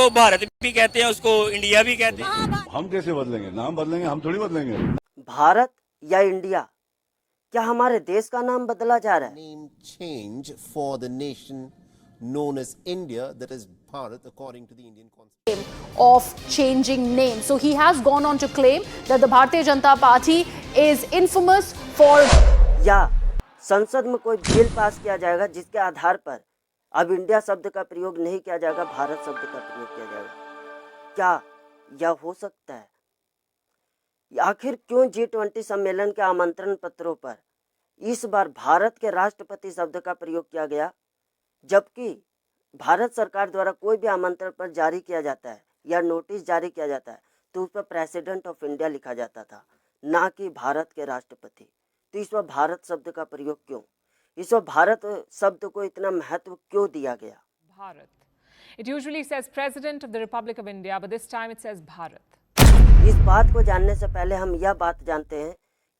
उसको भारत भी कहते हैं, उसको इंडिया भी कहते हैं। हम कैसे बदलेंगे? नाम बदलेंगे, हम थोड़ी बदलेंगे। भारत या इंडिया, क्या हमारे देश का नाम बदला जा रहा है? Name change for the nation known as India, that is Bharat, according to the Indian Constitution. Of changing name. So he has gone on to claim that the Bharatiya Janata Party is infamous for. या संसद में कोई bill pass किया जाएगा जिसके आधार पर अब India शब्द का प्रयोग नहीं किया जाएगा, भारत शब्द का प्रयोग किया जाएगा? क्या यह हो सकता है? आखिर क्यों G20 सम्मेलन के आमंत्रण पत्रों पर इस बार भारत के राष्ट्रपति शब्द का प्रयोग किया गया, जबकि भारत सरकार द्वारा कोई भी आमंत्रण पर जारी किया जाता है या नोटिस जारी किया जाता है तो उस पर प्रेसिडेंट ऑफ इंडिया लिखा जाता था, ना कि भारत के राष्ट्रपति। तो इस बार भारत शब्द का प्रयोग क्यों? इस बार भारत शब्द को इतना महत्व क्यों दिया गया? Bharat. It usually says President of the Republic of India, but this time it says Bharat. इस बात को जानने से पहले हम यह बात जानते हैं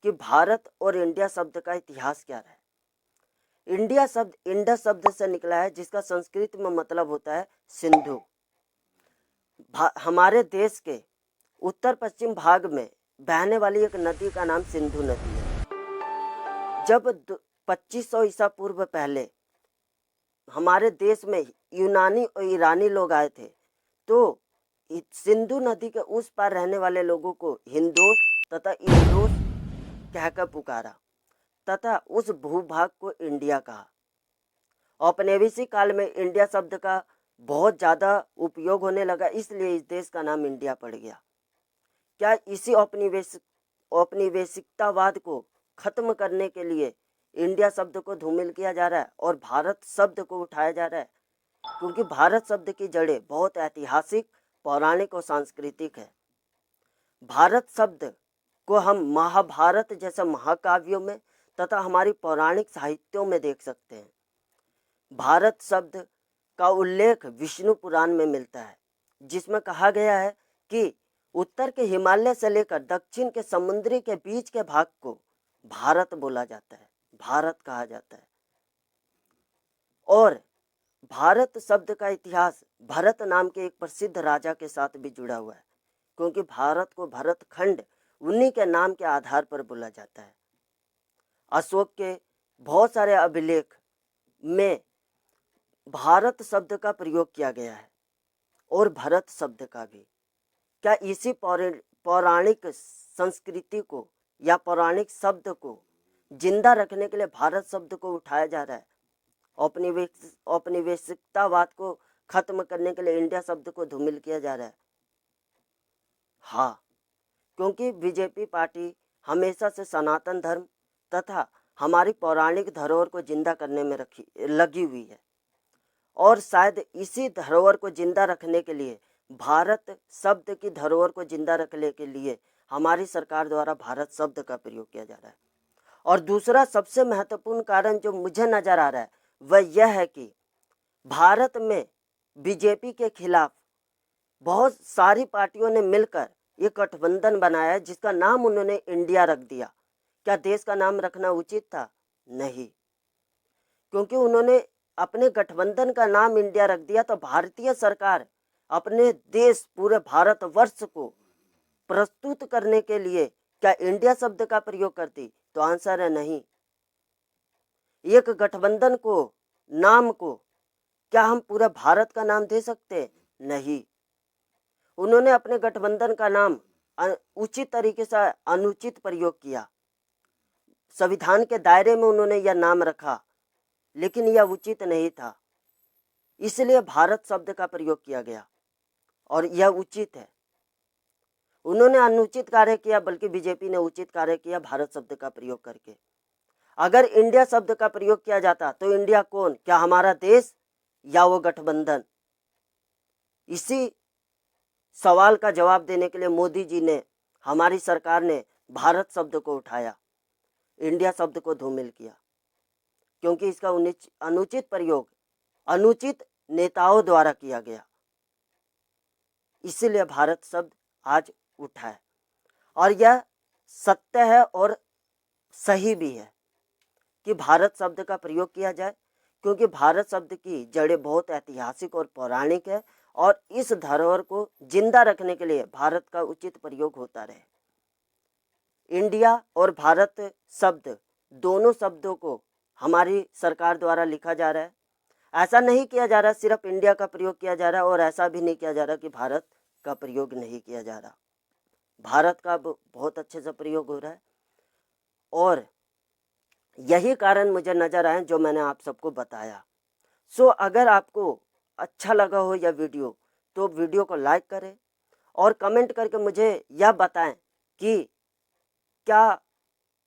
कि भारत और इंडिया शब्द का इतिहास क्या है। इंडिया शब्द इंडस शब्द से निकला है, जिसका संस्कृत में मतलब होता है सिंधु। हमारे देश के उत्तर पश्चिम भाग में बहने वाली एक नदी का नाम सिंधु नदी है। जब 2500 ईसा पूर्व पहले हमारे देश में यूनानी और ईरानी लोग आए थे, तो सिंधु नदी के उस पार रहने वाले लोगों को हिंदोस तथा इंडोस कहकर पुकारा तथा उस भूभाग को इंडिया कहा। औपनिवेशिक काल में इंडिया शब्द का बहुत ज़्यादा उपयोग होने लगा, इसलिए इस देश का नाम इंडिया पड़ गया। क्या इसी औपनिवेशिकतावाद को खत्म करने के लिए इंडिया शब्द को धूमिल किया जा रहा है और भारत शब्द को उठाया जा रहा है? क्योंकि भारत शब्द की जड़ें बहुत ऐतिहासिक, पौराणिक और सांस्कृतिक है। भारत शब्द को हम महाभारत जैसे महाकाव्यों में तथा हमारी पौराणिक साहित्यों में देख सकते हैं। भारत शब्द का उल्लेख विष्णु पुराण में मिलता है, जिसमें कहा गया है कि उत्तर के हिमालय से लेकर दक्षिण के समुद्री के बीच के भाग को भारत बोला जाता है, भारत कहा जाता है। और भारत शब्द का इतिहास भरत नाम के एक प्रसिद्ध राजा के साथ भी जुड़ा हुआ है, क्योंकि भारत को भरत खंड उन्हीं के नाम के आधार पर बोला जाता है। अशोक के बहुत सारे अभिलेख में भारत शब्द का प्रयोग किया गया है और भरत शब्द का भी। क्या इसी पौराणिक संस्कृति को या पौराणिक शब्द को जिंदा रखने के लिए भारत शब्द को उठाया जा रहा है? औपनिवेशिकतावाद को खत्म करने के लिए इंडिया शब्द को धूमिल किया जा रहा है? हाँ, क्योंकि बीजेपी पार्टी हमेशा से सनातन धर्म तथा हमारी पौराणिक धरोहर को जिंदा करने में लगी हुई है, और शायद इसी धरोहर को जिंदा रखने के लिए, भारत शब्द की धरोहर को जिंदा रखने के लिए हमारी सरकार द्वारा भारत शब्द का प्रयोग किया जा रहा है। और दूसरा सबसे महत्वपूर्ण कारण जो मुझे नज़र आ रहा है वह यह है कि भारत में बीजेपी के खिलाफ बहुत सारी पार्टियों ने मिलकर एक गठबंधन बनाया है, जिसका नाम उन्होंने इंडिया रख दिया। क्या देश का नाम रखना उचित था? नहीं, क्योंकि उन्होंने अपने गठबंधन का नाम इंडिया रख दिया तो भारतीय सरकार अपने देश पूरे भारतवर्ष को प्रस्तुत करने के लिए क्या इंडिया शब्द का प्रयोग करती? तो आंसर है नहीं। एक गठबंधन को, नाम को क्या हम पूरा भारत का नाम दे सकते? नहीं। उन्होंने अपने गठबंधन का नाम उचित तरीके से अनुचित प्रयोग किया। संविधान के दायरे में उन्होंने यह नाम रखा, लेकिन यह उचित नहीं था, इसलिए भारत शब्द का प्रयोग किया गया और यह उचित है। उन्होंने अनुचित कार्य किया, बल्कि बीजेपी ने उचित कार्य किया भारत शब्द का प्रयोग करके। अगर इंडिया शब्द का प्रयोग किया जाता तो इंडिया कौन? क्या हमारा देश या वो गठबंधन? इसी सवाल का जवाब देने के लिए मोदी जी ने, हमारी सरकार ने भारत शब्द को उठाया, इंडिया शब्द को धूमिल किया, क्योंकि इसका अनुचित प्रयोग अनुचित नेताओं द्वारा किया गया। इसीलिए भारत शब्द आज उठा है, और यह सत्य है और सही भी है कि भारत शब्द का प्रयोग किया जाए, क्योंकि भारत शब्द की जड़ें बहुत ऐतिहासिक और पौराणिक है और इस धरोहर को जिंदा रखने के लिए भारत का उचित प्रयोग होता रहे। इंडिया और भारत शब्द, दोनों शब्दों को हमारी सरकार द्वारा लिखा जा रहा है। ऐसा नहीं किया जा रहा सिर्फ इंडिया का प्रयोग किया जा रहा है, और ऐसा भी नहीं किया जा रहा कि भारत का प्रयोग नहीं किया जा रहा। भारत का बहुत अच्छे से प्रयोग हो रहा है, और यही कारण मुझे नज़र आए जो मैंने आप सबको बताया। सो अगर आपको अच्छा लगा हो यह वीडियो तो वीडियो को लाइक करें और कमेंट करके मुझे यह बताएं कि क्या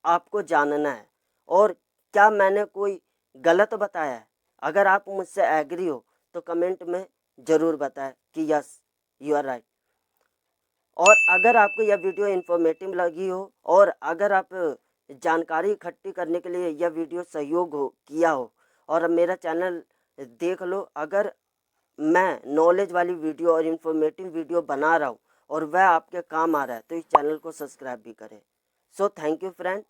आपको जानना है और क्या मैंने कोई गलत बताया है। अगर आप मुझसे एग्री हो तो कमेंट में ज़रूर बताएं कि यस यू आर राइट। और अगर आपको यह वीडियो इन्फॉर्मेटिव लगी हो और अगर आप जानकारी इकट्ठी करने के लिए यह वीडियो सहयोग किया हो और मेरा चैनल देख लो, अगर मैं नॉलेज वाली वीडियो और इन्फॉर्मेटिव वीडियो बना रहा हूँ और वह आपके काम आ रहा है तो इस चैनल को सब्सक्राइब भी करें। So thank you friend.